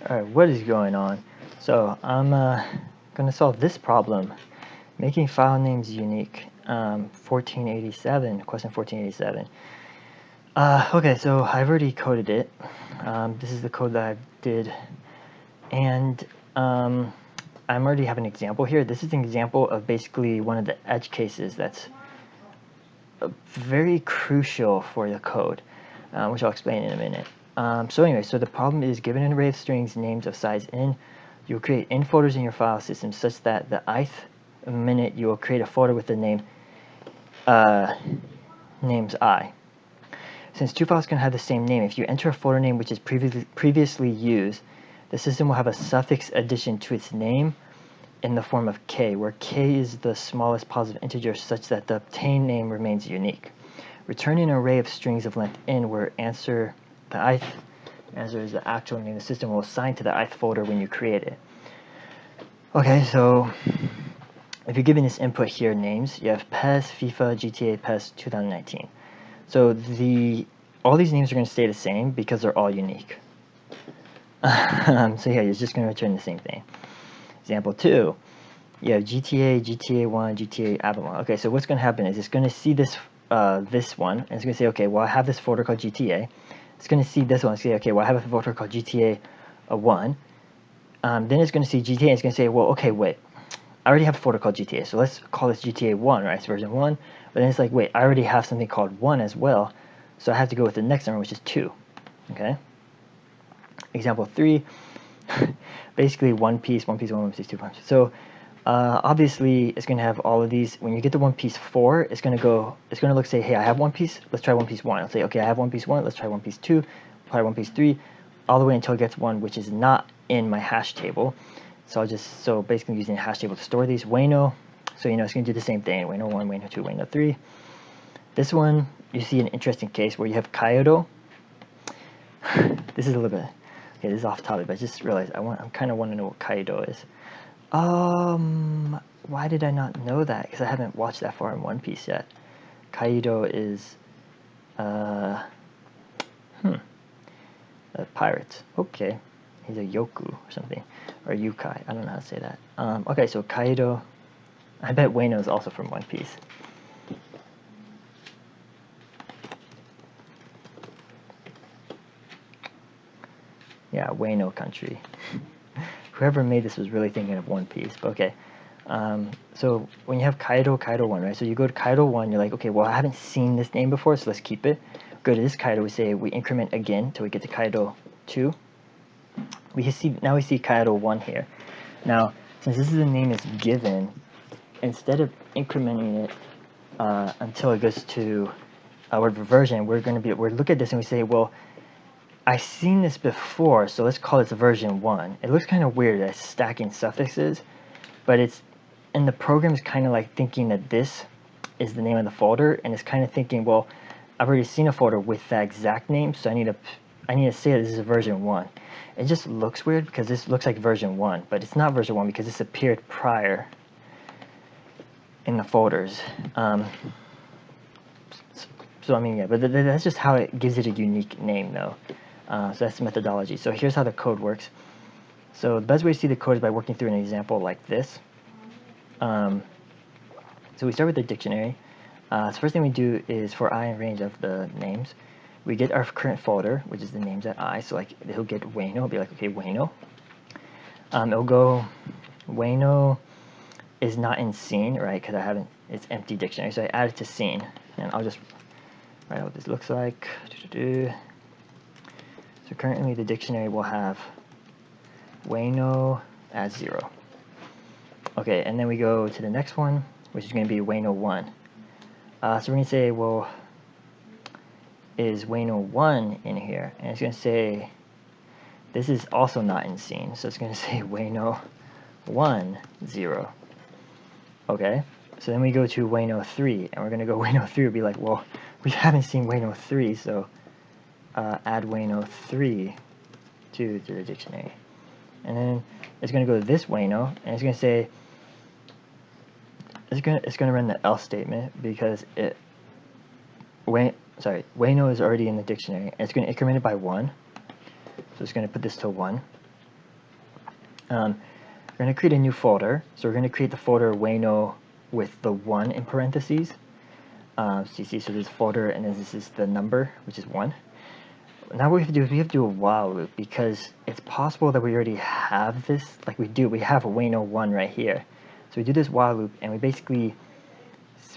Alright, what is going on? So I'm going to solve this problem, making file names unique. 1487, question 1487. Okay, so I've already coded it. This is the code that I did, and I already have an example here. This is an example of basically one of the edge cases that's very crucial for the code, which I'll explain in a minute. So anyway, so the problem is, given an array of strings names of size n, you will create n folders in your file system such that the ith minute you will create a folder with the name names I. Since two files can have the same name, if you enter a folder name which is previously used, the system will have a suffix addition to its name in the form of k, where k is the smallest positive integer such that the obtained name remains unique. Returning an array of strings of length n where answer the ith answer is the actual name the system will assign to the ith folder when you create it. Okay, so if you're given this input here, names, you have PES, FIFA, GTA, PES 2019. So all these names are going to stay the same because they're all unique. So yeah, you're just going to return the same thing. Example 2, you have GTA, GTA 1, GTA Avalon. Okay, so what's going to happen is it's going to see this one, and it's going to say, okay, well, I have this folder called GTA. It's going to see this one and say, okay, well, I have a folder called GTA 1. Then it's going to see GTA, and it's going to say, well, okay, wait, I already have a folder called GTA, so let's call this GTA 1, right? It's version 1. But then it's like, wait, I already have something called 1 as well, so I have to go with the next number, which is 2. Okay? Example 3, basically one piece, 2 piece. So obviously, it's going to have all of these. When you get to one piece 4, it's going to look, say, hey, I have one piece, let's try one piece 1. I'll say, okay, I have one piece 1, let's try one piece 2, try one piece 3, all the way until it gets 1, which is not in my hash table. So basically using a hash table to store these. Wayno, so it's going to do the same thing. Wayno 1, Wayno 2, Wayno 3. This one, you see an interesting case where you have Kyoto. This is a little bit, okay, this is off topic, but I just realized I kind of want to know what Kyoto is. Why did I not know that? Because I haven't watched that far in One Piece yet. Kaido is, a pirate. Okay. He's a yoku or something. Or yukai. I don't know how to say that. Okay, so Kaido. I bet Wayno is also from One Piece. Yeah, Wayno country. Whoever made this was really thinking of One Piece. But okay. So when you have Kaido 1, right? So you go to Kaido 1, you're like, okay, well, I haven't seen this name before, so let's keep it. Go to this Kaido, we increment again until we get to Kaido 2. Now we see Kaido 1 here. Now, since this is the name is given, instead of incrementing it until it goes to our version, we're look at this and we say, well, I've seen this before, so let's call this version 1. It looks kind of weird as stacking suffixes, but and the program is kind of like thinking that this is the name of the folder, and it's kind of thinking, well, I've already seen a folder with that exact name, so I need to say that this is version 1. It just looks weird because this looks like version 1, but it's not version 1 because this appeared prior in the folders. So I mean, yeah, but that's just how it gives it a unique name, though. So that's the methodology. So here's how the code works. So the best way to see the code is by working through an example like this. So we start with the dictionary. So first thing we do is, for I in range of the names, we get our current folder, which is the names at I. So like he'll get Wayno, it'll be like, okay, Wayno. It'll go, Wayno is not in scene, right? Because it's empty dictionary. So I add it to scene, and I'll just write out what this looks like. So currently the dictionary will have Wayno as 0. Okay, and then we go to the next one, which is going to be Wayno 1. So we're going to say, well, is Wayno 1 in here? And it's going to say, this is also not in scene, so it's going to say Wayno 1, 0. Okay, so then we go to Wayno 3, and we're going to go Wayno 3 will be like, well, we haven't seen Wayno 3, so add Wayno 3 to the dictionary. And then it's going to go to this Wayno, and it's going to say, it's going to run the else statement because Wayno is already in the dictionary, and it's going to increment it by 1. So it's going to put this to 1. We're going to create a new folder. So we're going to create the folder Wayno with the 1 in parentheses. So you see, so there's a folder, and then this is the number, which is 1. Now what we have to do is we have to do a while loop, because it's possible that we already have this, like we have a Wayno 1 right here. So we do this while loop, and we basically,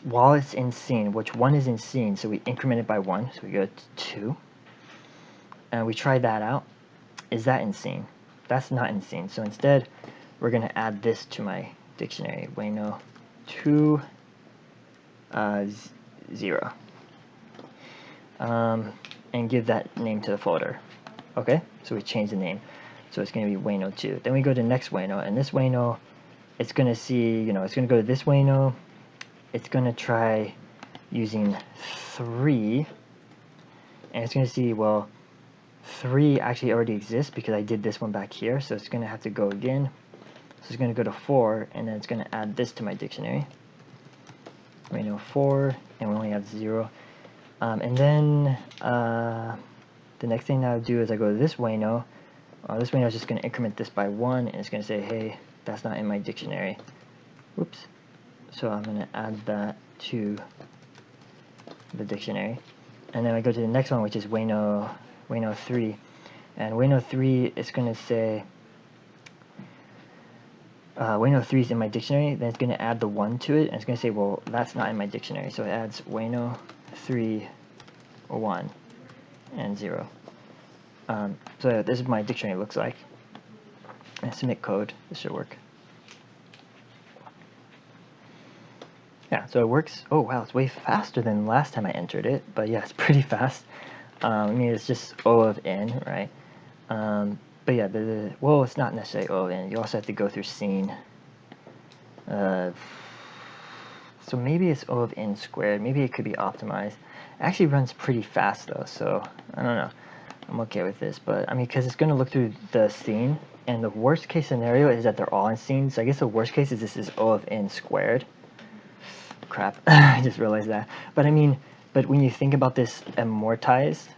while it's in scene, which 1 is in scene, so we increment it by 1, so we go to 2. And we try that out. Is that in scene? That's not in scene. So instead, we're going to add this to my dictionary, Wayno 2, 0. And give that name to the folder. Okay, so we change the name. So it's going to be Wayno 2. Then we go to next Wayno, and this Wayno, it's going to see, it's going to go to this Wayno. It's going to try using 3, and it's going to see, well, 3 actually already exists because I did this one back here, so it's going to have to go again. So it's going to go to 4, and then it's going to add this to my dictionary. Wayno 4, and we only have 0. And then the next thing I'll do is I go to this Wayno. This Wayno is just going to increment this by 1, and it's going to say, hey, that's not in my dictionary. Whoops. So I'm going to add that to the dictionary. And then I go to the next one, which is Wayno 3. And Wayno 3 is going to say, Wayno 3 is in my dictionary. Then it's going to add the 1 to it, and it's going to say, well, that's not in my dictionary. So it adds Wayno 3, 1, and 0. So this is what my dictionary looks like. And submit code. This should work. Yeah, so it works. Oh wow, it's way faster than last time I entered it, but yeah, it's pretty fast. I mean, it's just O of n, right? But yeah, well, it's not necessarily O of n. You also have to go through scene. So maybe it's O of n squared. Maybe it could be optimized. It actually runs pretty fast though, so I don't know. I'm okay with this, but I mean, because it's going to look through the scene, and the worst case scenario is that they're all in scene. So I guess the worst case is this is O of n squared. Crap, I just realized that. But I mean, but when you think about this amortized,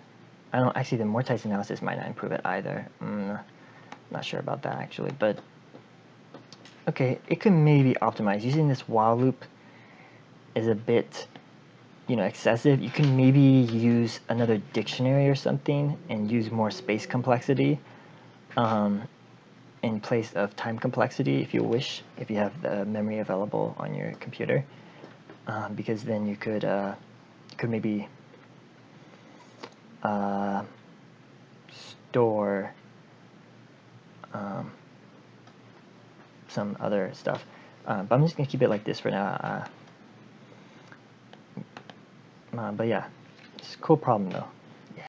I don't actually, the amortized analysis might not improve it either. Not sure about that actually, but okay, it could maybe optimize. Using this while loop is a bit, excessive. You can maybe use another dictionary or something and use more space complexity in place of time complexity if you wish, if you have the memory available on your computer. Because then you could maybe store some other stuff. But I'm just going to keep it like this for now. But yeah, it's a cool problem though.